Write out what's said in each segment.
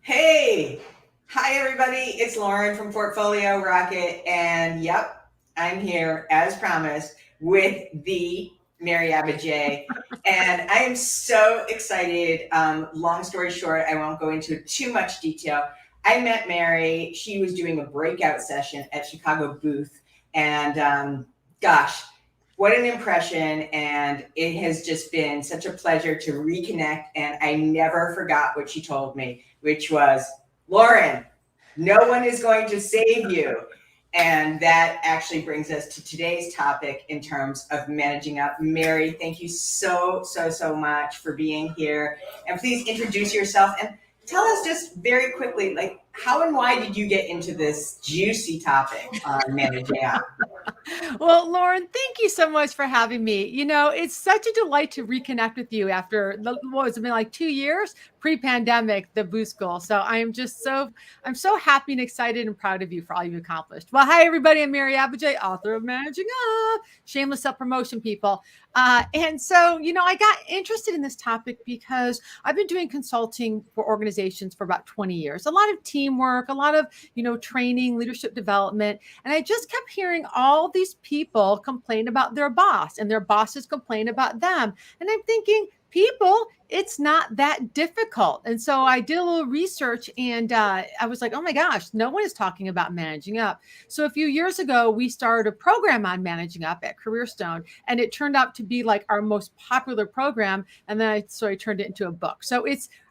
Hey, hi everybody. It's Lauren from Portfolio Rocket. And yep, I'm here as promised with the Mary Abbajay. And I am so excited. Long story short, I won't go into too much detail. I met Mary. She was doing a breakout session at Chicago Booth. And gosh, what an impression. And it has just been such a pleasure to reconnect. And I never forgot what she told me, which was, Lauren, no one is going to save you. And that actually brings us to today's topic in terms of managing up. Mary, thank you so much for being here. And please introduce yourself and tell us just very quickly, like, how and why did you get into this juicy topic on managing up? Well, Lauren, thank you so much for having me. It's such a delight to reconnect with you after what has it been like 2 years pre-pandemic, the Boost School. So I'm so happy and excited and proud of you for all you've accomplished. Well, hi everybody. I'm Mary Abbajay, author of Managing Up. Shameless self-promotion, people. I got interested in this topic because I've been doing consulting for organizations for about 20 years. A lot of teamwork, a lot of training, leadership development. And I just kept hearing all these people complain about their boss and their bosses complain about them. And I'm thinking, people, it's not that difficult. And so I did a little research and I was like, oh my gosh, no one is talking about managing up. So a few years ago, we started a program on managing up at CareerStone, and it turned out to be like our most popular program. And then I turned it into a book.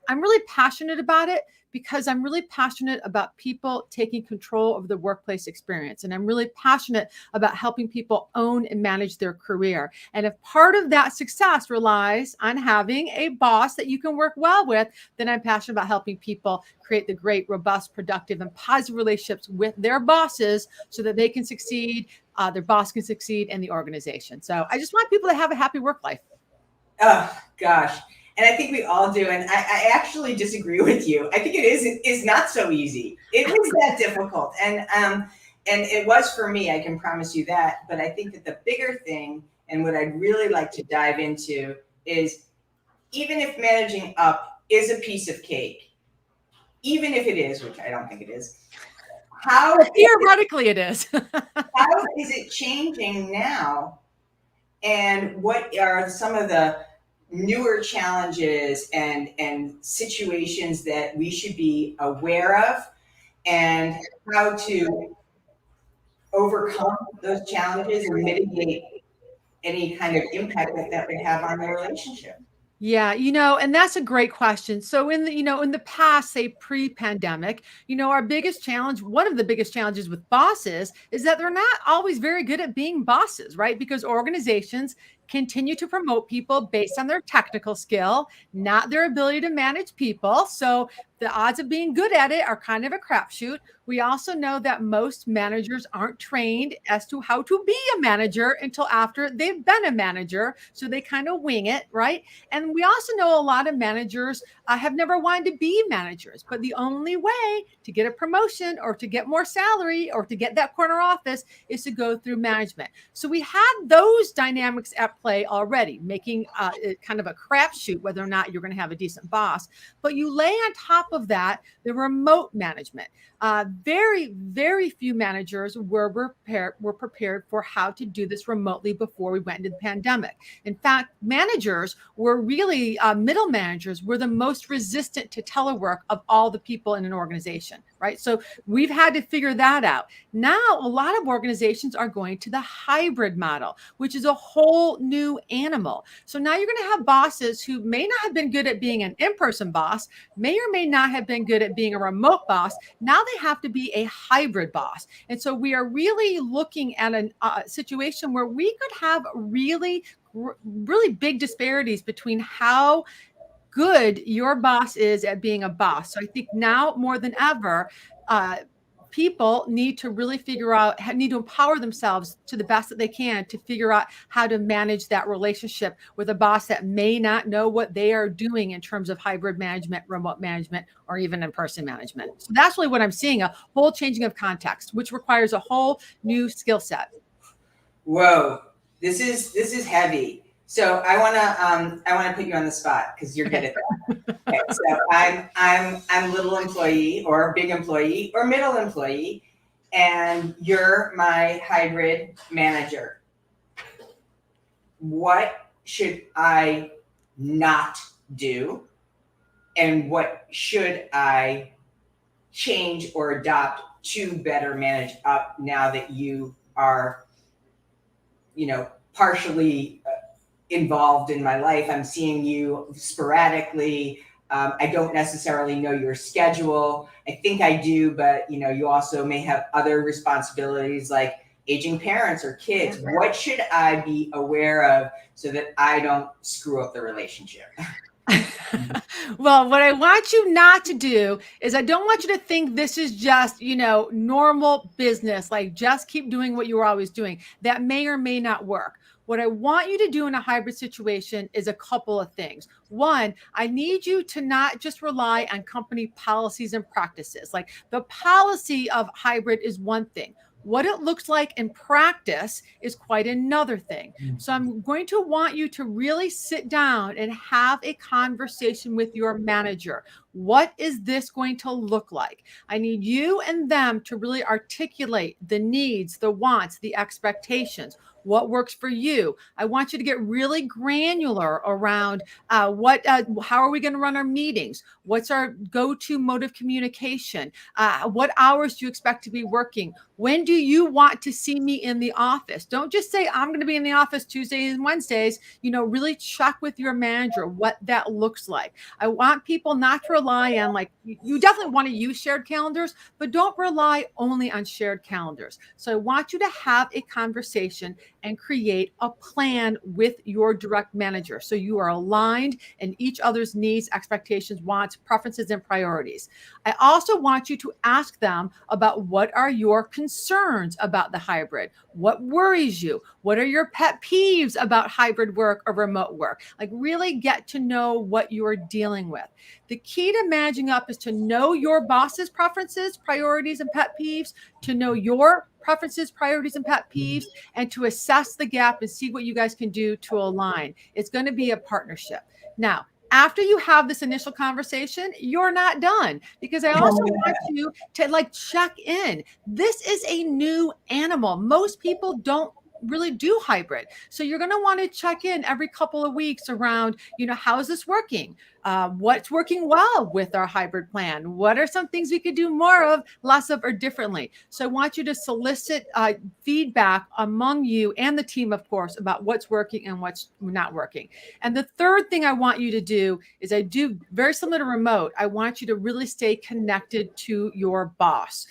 I'm really passionate about it because I'm really passionate about people taking control of the workplace experience. And I'm really passionate about helping people own and manage their career. And if part of that success relies on having a boss that you can work well with, then I'm passionate about helping people create the great, robust, productive, and positive relationships with their bosses so that they can succeed, their boss can succeed, and the organization. So I just want people to have a happy work life. Oh, gosh. And I think we all do. And I actually disagree with you. I think is not so easy. It is that difficult. And it was for me, I can promise you that. But I think that the bigger thing and what I'd really like to dive into is, even if managing up is a piece of cake, even if it is, which I don't think it is, theoretically it is. how is it changing now? And what are some of the newer challenges and situations that we should be aware of, and how to overcome those challenges and mitigate any kind of impact that would have on the relationship? Yeah, and that's a great question. So in the past, say pre-pandemic, our biggest challenge, one of the biggest challenges with bosses is that they're not always very good at being bosses, right? Because organizations continue to promote people based on their technical skill, not their ability to manage people. So the odds of being good at it are kind of a crapshoot. We also know that most managers aren't trained as to how to be a manager until after they've been a manager. So they kind of wing it, right? And we also know a lot of managers have never wanted to be managers, but the only way to get a promotion or to get more salary or to get that corner office is to go through management. So we had those dynamics at play already, making it kind of a crapshoot whether or not you're going to have a decent boss. But you lay on top of that the remote management. Very few managers were prepared for how to do this remotely before we went into the pandemic. In fact, managers were really middle managers were the most resistant to telework of all the people in an organization, right? So we've had to figure that out. Now, a lot of organizations are going to the hybrid model, which is a whole new animal. So now you're going to have bosses who may not have been good at being an in-person boss, may or may not have been good at being a remote boss. Now they have to be a hybrid boss. And so we are really looking at a situation where we could have really big disparities between how good your boss is at being a boss. So I think now more than ever, people need to really need to empower themselves to the best that they can to figure out how to manage that relationship with a boss that may not know what they are doing in terms of hybrid management, remote management, or even in-person management. So that's really what I'm seeing, a whole changing of context, which requires a whole new skill set. Whoa, this is heavy. So I want to put you on the spot because you're good at that. Okay, so I'm little employee or big employee or middle employee, and you're my hybrid manager. What should I not do, and what should I change or adopt to better manage up now that you are, partially involved in my life? I'm seeing you sporadically. I don't necessarily know your schedule. I think I do, but you also may have other responsibilities like aging parents or kids. What should I be aware of so that I don't screw up the relationship? Well, what I want you not to do is I don't want you to think this is just, normal business, like just keep doing what you were always doing. That may or may not work. What I want you to do in a hybrid situation is a couple of things. One, I need you to not just rely on company policies and practices. Like the policy of hybrid is one thing. What it looks like in practice is quite another thing. So I'm going to want you to really sit down and have a conversation with your manager. What is this going to look like? I need you and them to really articulate the needs, the wants, the expectations. What works for you? I want you to get really granular around how are we going to run our meetings? What's our go-to mode of communication? What hours do you expect to be working? When do you want to see me in the office? Don't just say, I'm going to be in the office Tuesdays and Wednesdays. Really check with your manager what that looks like. I want people not to rely on, like, you definitely want to use shared calendars, but don't rely only on shared calendars. So I want you to have a conversation and create a plan with your direct manager so you are aligned in each other's needs, expectations, wants, preferences, and priorities. I also want you to ask them about what are your concerns about the hybrid? What worries you? What are your pet peeves about hybrid work or remote work? Like, really get to know what you're dealing with. The key to managing up is to know your boss's preferences, priorities, and pet peeves, to know your preferences, priorities, and pet peeves, and to assess the gap and see what you guys can do to align. It's going to be a partnership. Now, after you have this initial conversation, you're not done, because I also want you to check in. This is a new animal. Most people don't really do hybrid. So you're going to want to check in every couple of weeks around, how is this working? What's working well with our hybrid plan? What are some things we could do more of, less of, or differently? So I want you to solicit feedback among you and the team, of course, about what's working and what's not working. And the third thing I want you to do is, I do very similar to remote, I want you to really stay connected to your boss.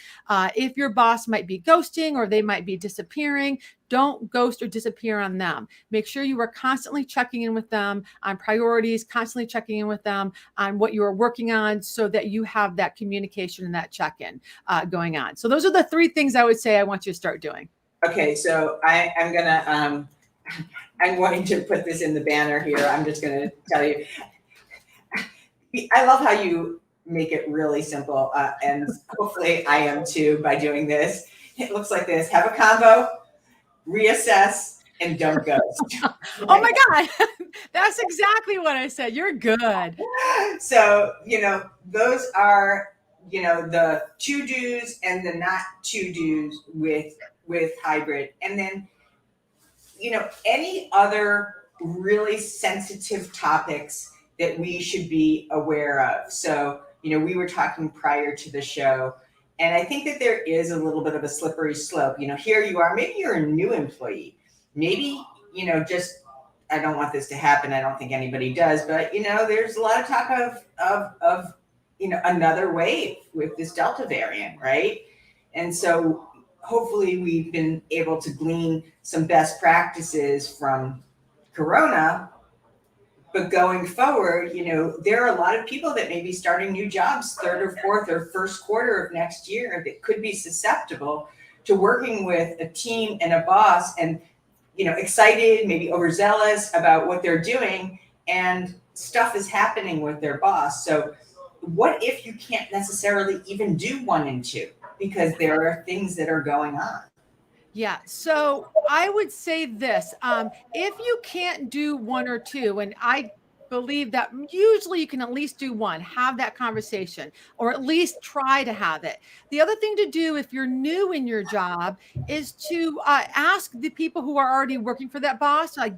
If your boss might be ghosting or they might be disappearing, don't ghost or disappear on them. Make sure you are constantly checking in with them on priorities, constantly checking in with them on what you are working on, so that you have that communication and that check-in going on. So those are the three things I would say I want you to start doing. Okay, so I'm going to put this in the banner here. I'm just gonna tell you, I love how you make it really simple, and hopefully I am too by doing this. It looks like this: have a convo, reassess, and don't ghost. Oh my God, that's exactly what I said. You're good. So, those are, the to-dos and the not to-dos with hybrid. And then, any other really sensitive topics that we should be aware of. So, we were talking prior to the show, and I think that there is a little bit of a slippery slope. Here you are, maybe you're a new employee. Maybe, I don't want this to happen. I don't think anybody does, but there's a lot of talk of another wave with this Delta variant, right? And so hopefully we've been able to glean some best practices from Corona. But going forward, there are a lot of people that may be starting new jobs third or fourth or first quarter of next year that could be susceptible to working with a team and a boss, and excited, maybe overzealous about what they're doing, and stuff is happening with their boss. So what if you can't necessarily even do 1 and 2 because there are things that are going on? Yeah. So I would say this, if you can't do one or two, and I believe that usually you can at least do one, have that conversation, or at least try to have it. The other thing to do if you're new in your job is to ask the people who are already working for that boss, like,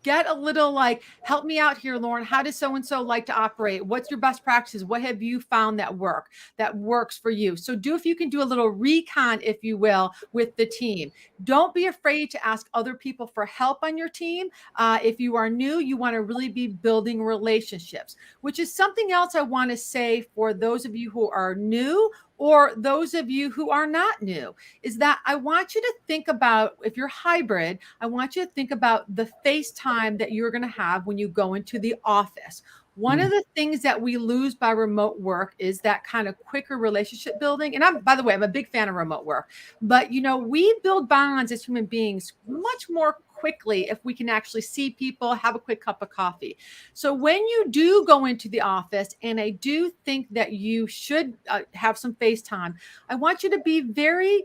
get a little like, help me out here, Lauren. How does so and so like to operate? What's your best practices? What have you found that works for you? So do, if you can do a little recon, if you will, with the team. Don't be afraid to ask other people for help on your team. If you are new, you want to really be building relationships, which is something else I want to say for those of you who are new or those of you who are not new, is that I want you to think about, if you're hybrid, I want you to think about the face time that you're going to have when you go into the office. One of the things that we lose by remote work is that kind of quicker relationship building. And by the way, I'm a big fan of remote work, but we build bonds as human beings much more quickly if we can actually see people, have a quick cup of coffee. So when you do go into the office, and I do think that you should have some face time, I want you to be very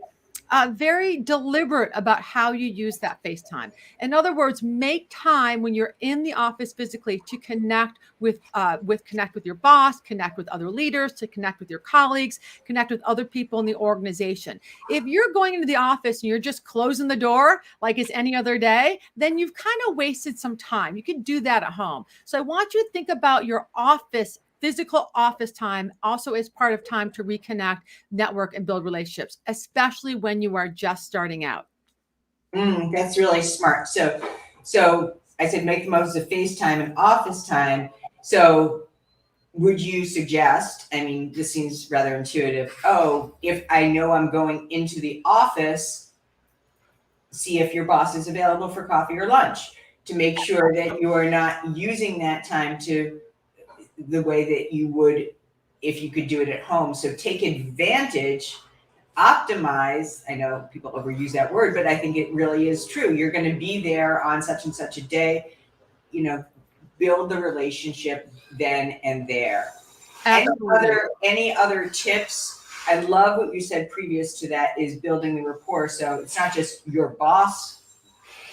deliberate about how you use that FaceTime. In other words, make time when you're in the office physically to connect with your boss, connect with other leaders, to connect with your colleagues, connect with other people in the organization. If you're going into the office and you're just closing the door like it's any other day, then you've kind of wasted some time. You can do that at home. So I want you to think about your physical office time also as part of time to reconnect, network, and build relationships, especially when you are just starting out. That's really smart. So I said make the most of FaceTime and office time. So would you suggest, I mean, this seems rather intuitive. Oh, if I know I'm going into the office, see if your boss is available for coffee or lunch, to make sure that you are not using that time to the way that you would if you could do it at home. So take advantage, optimize. I know people overuse that word, but I think it really is true. You're going to be there on such and such a day, build the relationship then and there. Any other tips? I love what you said previous to that, is building the rapport. So it's not just your boss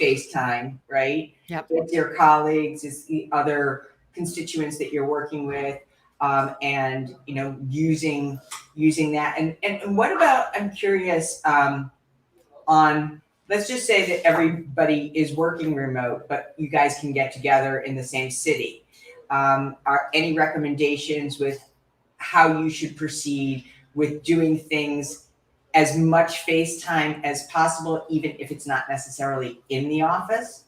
FaceTime, right? Yep. It's your colleagues, it's the other constituents that you're working with, and using that. And what about, I'm curious, on, let's just say that everybody is working remote, but you guys can get together in the same city. Are any recommendations with how you should proceed with doing things as much FaceTime as possible, even if it's not necessarily in the office?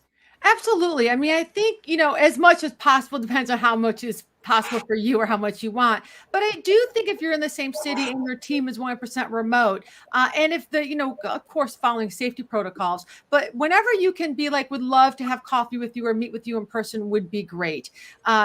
Absolutely. I mean, I think, as much as possible, depends on how much is possible for you or how much you want. But I do think if you're in the same city and your team is 100% remote, and if of course, following safety protocols, but whenever you can be like, would love to have coffee with you or meet with you in person would be great.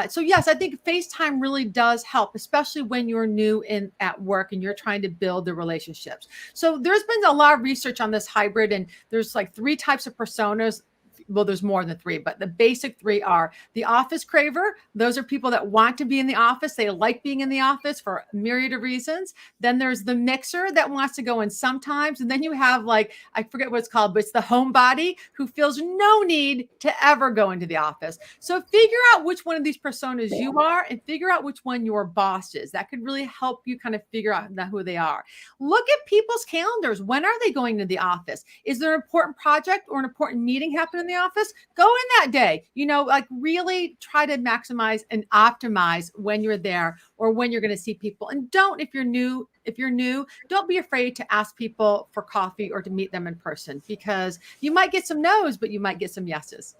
So yes, I think FaceTime really does help, especially when you're new at work and you're trying to build the relationships. So there's been a lot of research on this hybrid, and there's like 3 types of personas. Well, there's more than 3, but the basic 3 are the office craver. Those are people that want to be in the office. They like being in the office for a myriad of reasons. Then there's the mixer that wants to go in sometimes. And then you have, like, I forget what it's called, but it's the homebody who feels no need to ever go into the office. So figure out which one of these personas you are and figure out which one your boss is. That could really help you kind of figure out who they are. Look at people's calendars. When are they going to the office? Is there an important project or an important meeting happening in the office? Go in that day. Like, really try to maximize and optimize when you're there or when you're going to see people. And if you're new, don't be afraid to ask people for coffee or to meet them in person, because you might get some no's, but you might get some yeses.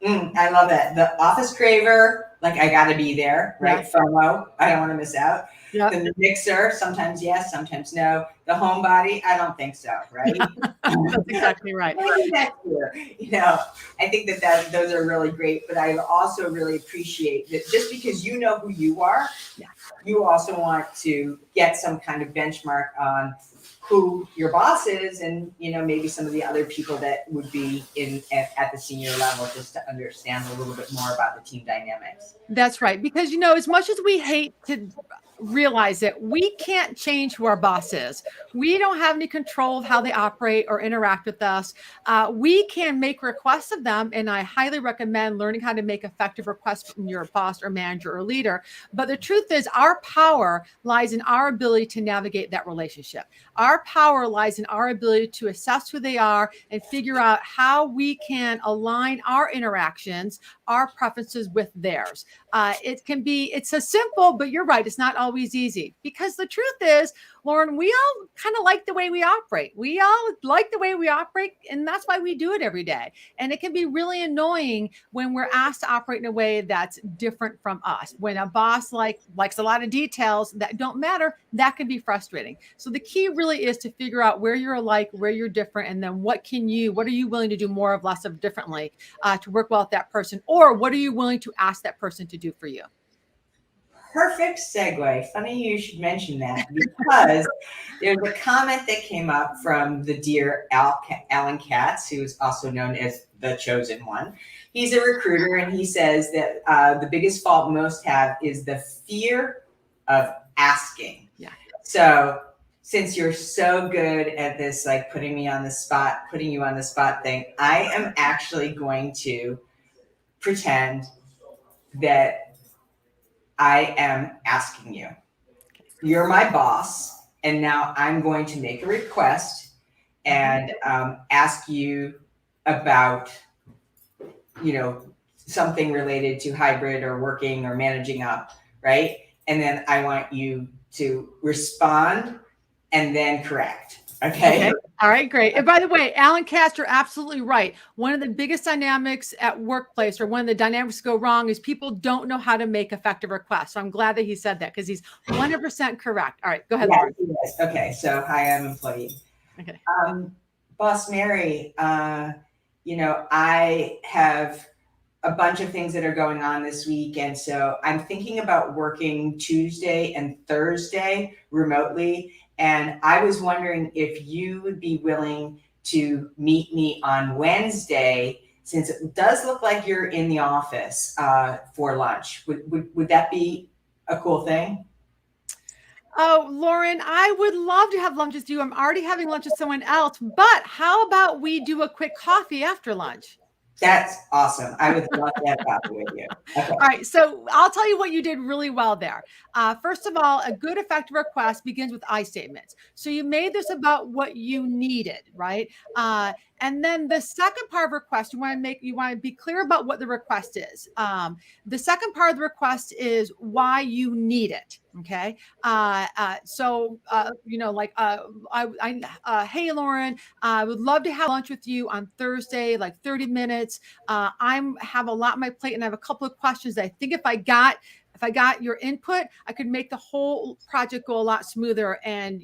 I love it. The office craver, like, I got to be there, right? Yeah. FOMO, I don't want to miss out. Yep. Then the mixer, sometimes yes, sometimes no. The homebody, I don't think so, right? That's exactly right. I think that those are really great, but I also really appreciate that just because you know who you are, you also want to get some kind of benchmark on who your boss is, and maybe some of the other people that would be at the senior level, just to understand a little bit more about the team dynamics. That's right. Because, as much as we hate to realize it, we can't change who our boss is. We don't have any control of how they operate or interact with us. We can make requests of them. And I highly recommend learning how to make effective requests from your boss or manager or leader. But the truth is, our power lies in our ability to navigate that relationship. Our power lies in our ability to assess who they are and figure out how we can align our interactions, our preferences with theirs. It's a simple, but you're right, it's not always easy, because the truth is, Lauren, we all kind of like the way we operate. We all like the way we operate, and that's why we do it every day. And it can be really annoying when we're asked to operate in a way that's different from us. When a boss likes a lot of details that don't matter, that can be frustrating. So the key really is to figure out where you're alike, where you're different, and then what are you willing to do more of, less of, differently to work well with that person, or what are you willing to ask that person to do for you? Perfect segue. Funny you should mention that, because there's a comment that came up from the dear Alan Katz, who is also known as the Chosen One. He's a recruiter, and he says that the biggest fault most have is the fear of asking. Yeah. So since you're so good at this, like putting you on the spot thing, I am actually going to pretend that I am asking you. You're my boss, and now I'm going to make a request and ask you about, something related to hybrid or working or managing up, right? And then I want you to respond and then correct. Okay. All right, great. And by the way, Alan Katz, you're absolutely right. One of the biggest dynamics at workplace, or one of the dynamics go wrong, is people don't know how to make effective requests. So I'm glad that he said that, because he's 100% correct. All right, go ahead, Lauren. Yes. Okay, so hi, I'm employee. Okay. Boss Mary, I have a bunch of things that are going on this week, and so I'm thinking about working Tuesday and Thursday remotely. And I was wondering if you would be willing to meet me on Wednesday, since it does look like you're in the office for lunch. Would that be a cool thing? Oh, Lauren, I would love to have lunch with you. I'm already having lunch with someone else, but how about we do a quick coffee after lunch? That's awesome. I would love to have coffee with you. Okay. All right. So I'll tell you what you did really well there. First of all, a good effective request begins with I statements. So you made this about what you needed, right? And then the second part of request, you want to be clear about what the request is. The second part of the request is why you need it. Okay. Hey, Lauren, I would love to have lunch with you on Thursday, like 30 minutes. I have a lot on my plate, and I have a couple of questions that I think if I got your input, I could make the whole project go a lot smoother and,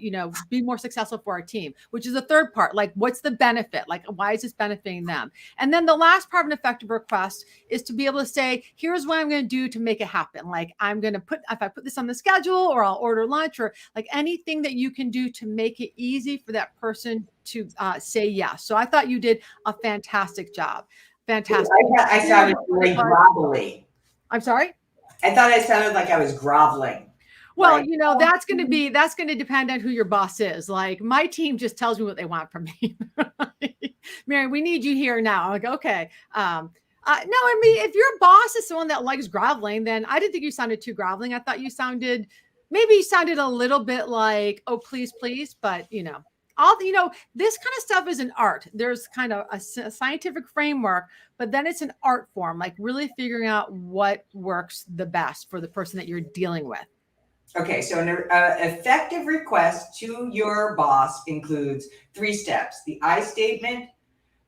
be more successful for our team, which is the third part. Like, what's the benefit? Like, why is this benefiting them? And then the last part of an effective request is to be able to say, here's what I'm going to do to make it happen. Like, if I put this on the schedule, or I'll order lunch, or like anything that you can do to make it easy for that person to say yes. So I thought you did a fantastic job. Fantastic. I sounded really grovelly. I'm sorry? I thought I sounded like I was groveling. Well, that's going to depend on who your boss is. Like, my team just tells me what they want from me. Mary, we need you here now. I'm like, okay. No, I mean, if your boss is someone that likes groveling, then I didn't think you sounded too groveling. I thought you sounded a little bit like, oh, please, please. But, this kind of stuff is an art. There's kind of a scientific framework, but then it's an art form, like really figuring out what works the best for the person that you're dealing with. Okay, so an effective request to your boss includes 3 steps: the I statement,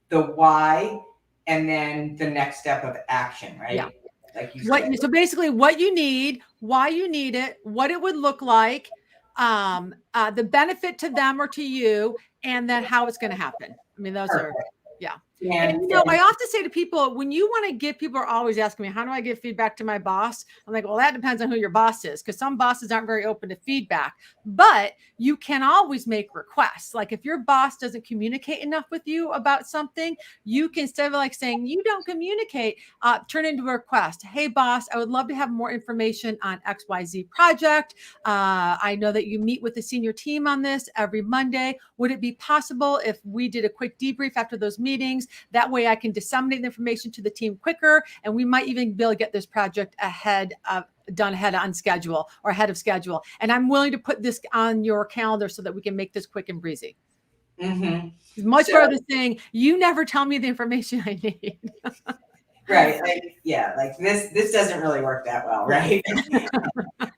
the why, and then the next step of action, right? Yeah. Like you said. So basically, what you need, why you need it, what it would look like, the benefit to them or to you, and then how it's going to happen. I mean, those Perfect. are, yeah. And I often say to people, when you want to give, people are always asking me, how do I give feedback to my boss? I'm like, well, that depends on who your boss is, because some bosses aren't very open to feedback, but you can always make requests. Like if your boss doesn't communicate enough with you about something, you can, instead of like saying you don't communicate, turn into a request. Hey boss, I would love to have more information on XYZ project. I know that you meet with the senior team on this every Monday. Would it be possible if we did a quick debrief after those meetings? That way I can disseminate the information to the team quicker, and we might even be able to get this project done ahead on schedule or ahead of schedule. And I'm willing to put this on your calendar so that we can make this quick and breezy. Mm-hmm. It's much better than saying, you never tell me the information I need. Right. Like this doesn't really work that well, right? but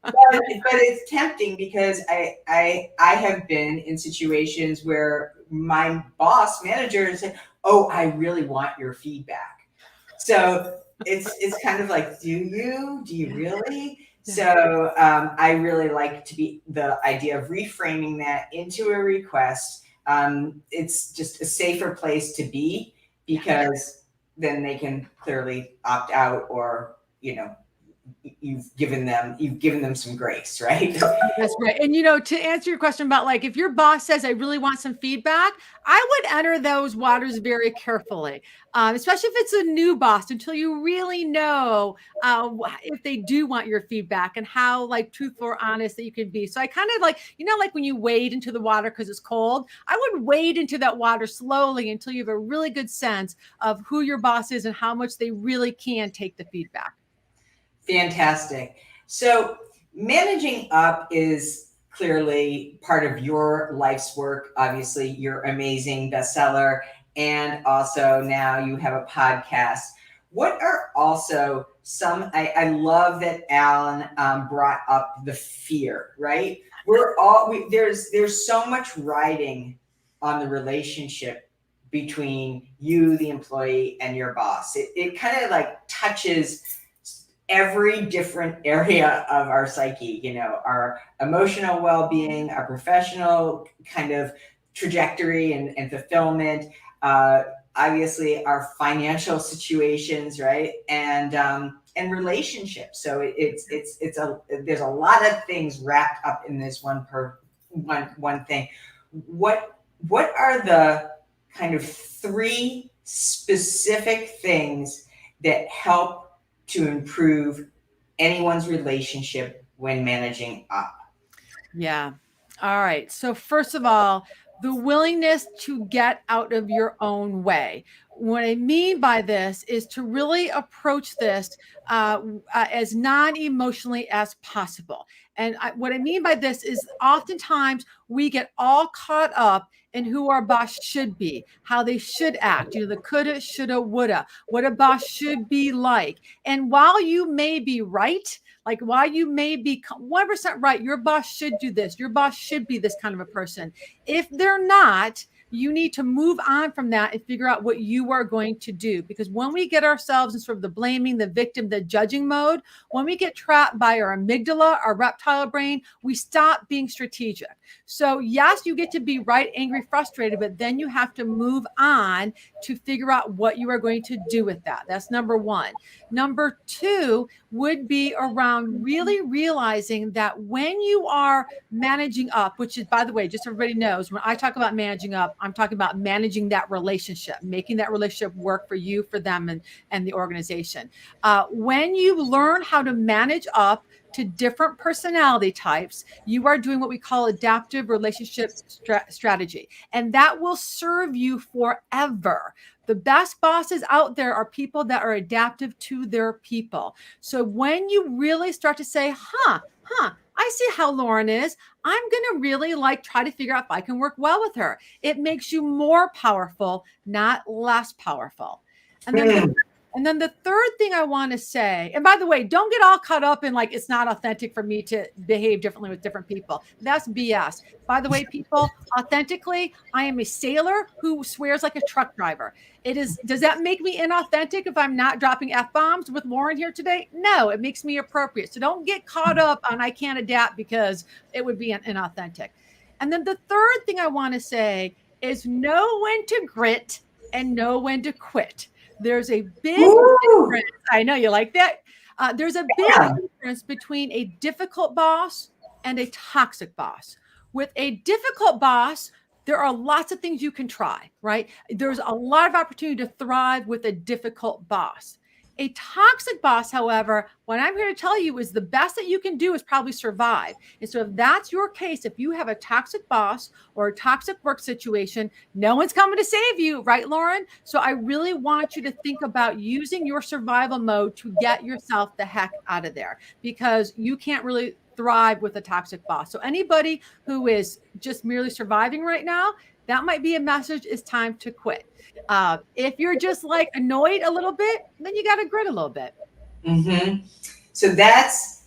it's tempting because I have been in situations where my boss manager said, oh, I really want your feedback. So it's kind of like, do you really? So I really like the idea of reframing that into a request. It's just a safer place to be, because then they can clearly opt out, or you've given them some grace, right? That's right. And to answer your question about, like, if your boss says, I really want some feedback, I would enter those waters very carefully, especially if it's a new boss, until you really know if they do want your feedback and how like truthful or honest that you can be. So I kind of like, like when you wade into the water because it's cold, I would wade into that water slowly until you have a really good sense of who your boss is and how much they really can take the feedback. Fantastic. So managing up is clearly part of your life's work. Obviously, you're amazing bestseller, and also now you have a podcast. What are also some, I love that Alan brought up the fear, right? There's so much riding on the relationship between you, the employee, and your boss. It kind of like touches every different area of our psyche, our emotional well-being, our professional kind of trajectory and fulfillment, obviously our financial situations, right? And relationships. So there's a lot of things wrapped up in this one thing. What are the kind of 3 specific things that help to improve anyone's relationship when managing up? Yeah. All right. So first of all, the willingness to get out of your own way. What I mean by this is to really approach this as non-emotionally as possible. And what I mean by this is oftentimes we get all caught up in who our boss should be, how they should act, the coulda, shoulda, woulda, what a boss should be like. And while you may be right, like while you may be 100% right, your boss should do this, your boss should be this kind of a person. If they're not, you need to move on from that and figure out what you are going to do. Because when we get ourselves in sort of the blaming, the victim, the judging mode, when we get trapped by our amygdala, our reptile brain, we stop being strategic. So yes, you get to be right, angry, frustrated, but then you have to move on to figure out what you are going to do with that. That's number 1. Number 2 would be around really realizing that when you are managing up, which is, by the way, just so everybody knows, when I talk about managing up, I'm talking about managing that relationship, making that relationship work for you, for them, and the organization. When you learn how to manage up to different personality types, you are doing what we call adaptive relationship strategy. And that will serve you forever. The best bosses out there are people that are adaptive to their people. So when you really start to say, I see how Lauren is, I'm going to really try to figure out if I can work well with her. It makes you more powerful, not less powerful. And then the third thing I want to say, and by the way, don't get all caught up in it's not authentic for me to behave differently with different people. That's BS. By the way, people, authentically, I am a sailor who swears like a truck driver. Does that make me inauthentic if I'm not dropping F-bombs with Lauren here today? No, it makes me appropriate. So don't get caught up on I can't adapt because it would be inauthentic. And then the third thing I want to say is know when to grit and know when to quit. There's a big Woo! difference. I know you like that. There's a big Yeah. difference between a difficult boss and a toxic boss. With a difficult boss, there are lots of things you can try, right? There's a lot of opportunity to thrive with a difficult boss. A toxic boss, however, what I'm here to tell you is the best that you can do is probably survive. And so, if that's your case, if you have a toxic boss or a toxic work situation, no one's coming to save you, right, Lauren? So, I really want you to think about using your survival mode to get yourself the heck out of there, because you can't really thrive with a toxic boss. So, anybody who is just merely surviving right now, that might be a message. It's time to quit. If you're just like annoyed a little bit, then you got to grit a little bit. Mm-hmm. So that's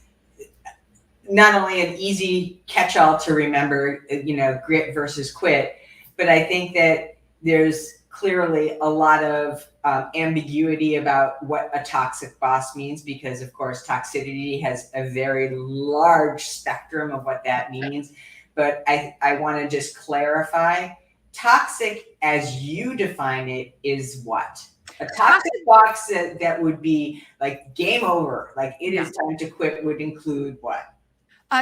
not only an easy catch-all to remember, grit versus quit, but I think that there's clearly a lot of ambiguity about what a toxic boss means, because of course toxicity has a very large spectrum of what that means. But I want to just clarify, toxic as you define it is what? A toxic box that would be like game over, like it is time to quit, would include what?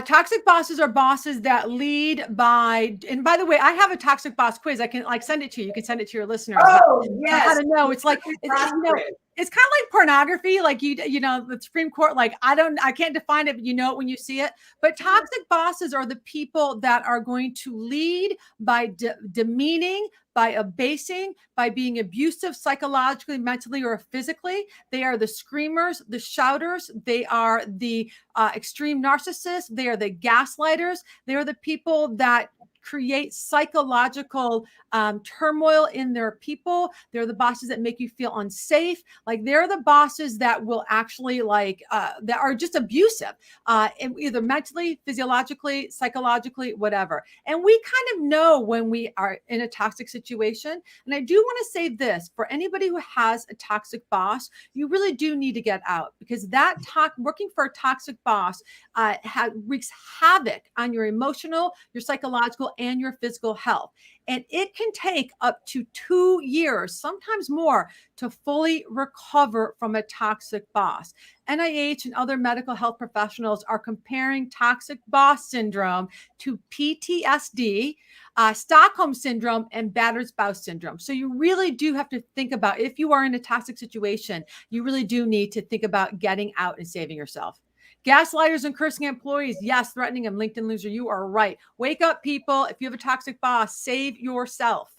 Toxic bosses are bosses that lead by, and by the way, I have a toxic boss quiz. I can like send it to you. You can send it to your listeners. Oh, yes. How to know. It's like, it's kind of like pornography. Like the Supreme Court, like, I can't define it, but you know it when you see it. But toxic bosses are the people that are going to lead by demeaning, by abasing, by being abusive psychologically, mentally, or physically. They are the screamers, the shouters. They are the extreme narcissists. They are the gaslighters. They are the people that create psychological turmoil in their people. They're the bosses that make you feel unsafe. Like, they're the bosses that will actually that are just abusive, either mentally, physiologically, psychologically, whatever. And we kind of know when we are in a toxic situation. And I do want to say this, for anybody who has a toxic boss, you really do need to get out, because that working for a toxic boss wreaks havoc on your emotional, your psychological, and your physical health. And it can take up to 2 years, sometimes more, to fully recover from a toxic boss. NIH and other medical health professionals are comparing toxic boss syndrome to PTSD, Stockholm syndrome, and battered spouse syndrome. So you really do have to think about, if you are in a toxic situation, you really do need to think about getting out and saving yourself. Gaslighters and cursing employees, yes, threatening them. LinkedIn loser, you are right. Wake up, people. If you have a toxic boss, save yourself.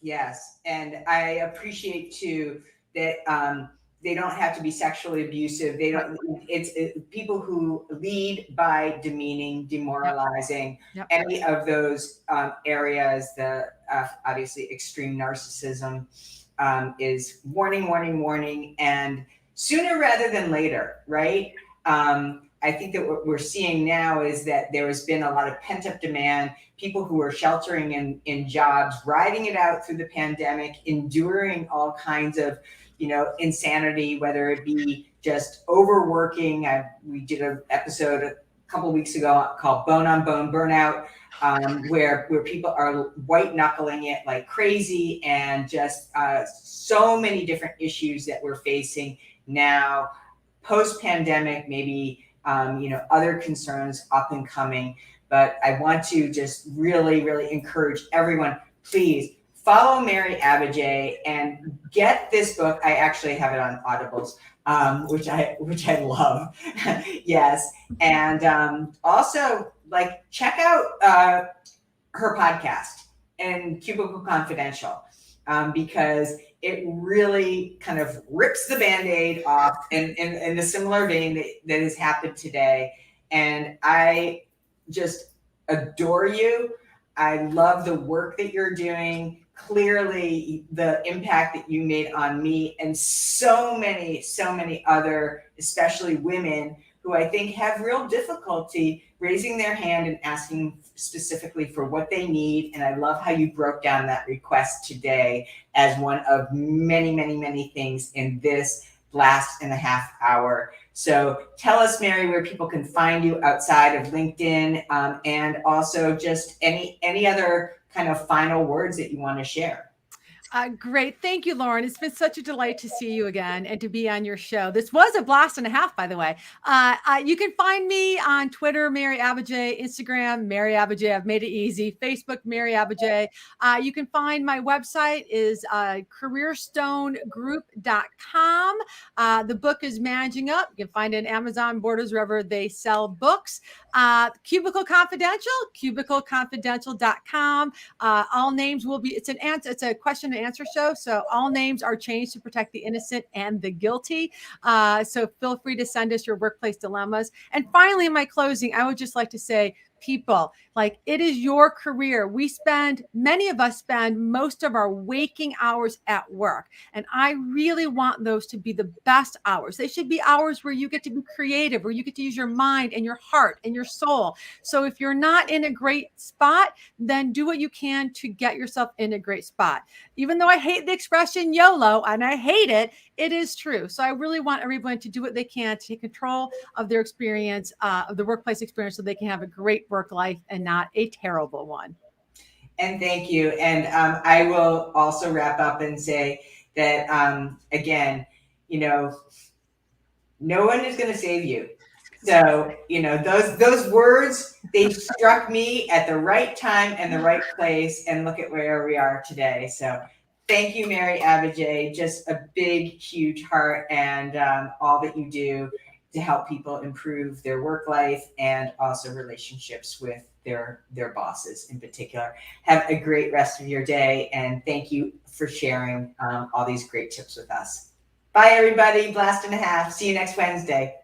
Yes, and I appreciate too that they don't have to be sexually abusive. They don't. It's people who lead by demeaning, demoralizing, any of those areas. The obviously extreme narcissism is warning, warning, warning, and sooner rather than later, right? I think that what we're seeing now is that there has been a lot of pent-up demand, people who are sheltering in jobs, riding it out through the pandemic, enduring all kinds of, insanity, whether it be just overworking. We did an episode a couple of weeks ago called Bone on Bone Burnout, where people are white knuckling it like crazy, and just so many different issues that we're facing now, post-pandemic, maybe other concerns up and coming. But I want to just really, really encourage everyone, please follow Mary Abbajay and get this book. I actually have it on Audibles, which I love. Yes. And also, check out her podcast and Cubicle Confidential, because it really kind of rips the Band-Aid off in the similar vein that has happened today. And I just adore you. I love the work that you're doing. Clearly, the impact that you made on me and so many other, especially women, who I think have real difficulty raising their hand and asking specifically for what they need. And I love how you broke down that request today as one of many, many, many things in this last and a half hour. So tell us, Mary, where people can find you outside of LinkedIn, and also just any other kind of final words that you want to share. Great. Thank you, Lauren. It's been such a delight to see you again and to be on your show. This was a blast and a half, by the way. You can find me on Twitter, Mary Abbajay, Instagram, Mary Abbajay. I've made it easy. Facebook, Mary Abbajay. You can find my website is careerstonegroup.com. The book is Managing Up. You can find it in Amazon, Borders, wherever they sell books. Cubicle Confidential, cubicleconfidential.com. All names will be, it's a question and answer show. So all names are changed to protect the innocent and the guilty. So feel free to send us your workplace dilemmas. And finally, in my closing, I would just like to say, people, like, it is your career. Many of us spend most of our waking hours at work. And I really want those to be the best hours. They should be hours where you get to be creative, where you get to use your mind and your heart and your soul. So if you're not in a great spot, then do what you can to get yourself in a great spot. Even though I hate the expression YOLO, and I hate it, it is true. So I really want everyone to do what they can to take control of their experience, of the workplace experience, so they can have a great work life and not a terrible one. And thank you. And I will also wrap up and say that, again, no one is going to save you. So, those words, they struck me at the right time and the right place, and look at where we are today. So thank you, Mary Abbajay. Just a big, huge heart, and all that you do to help people improve their work life and also relationships with their bosses in particular. Have a great rest of your day, and thank you for sharing all these great tips with us. Bye, everybody. Blast and a half. See you next Wednesday.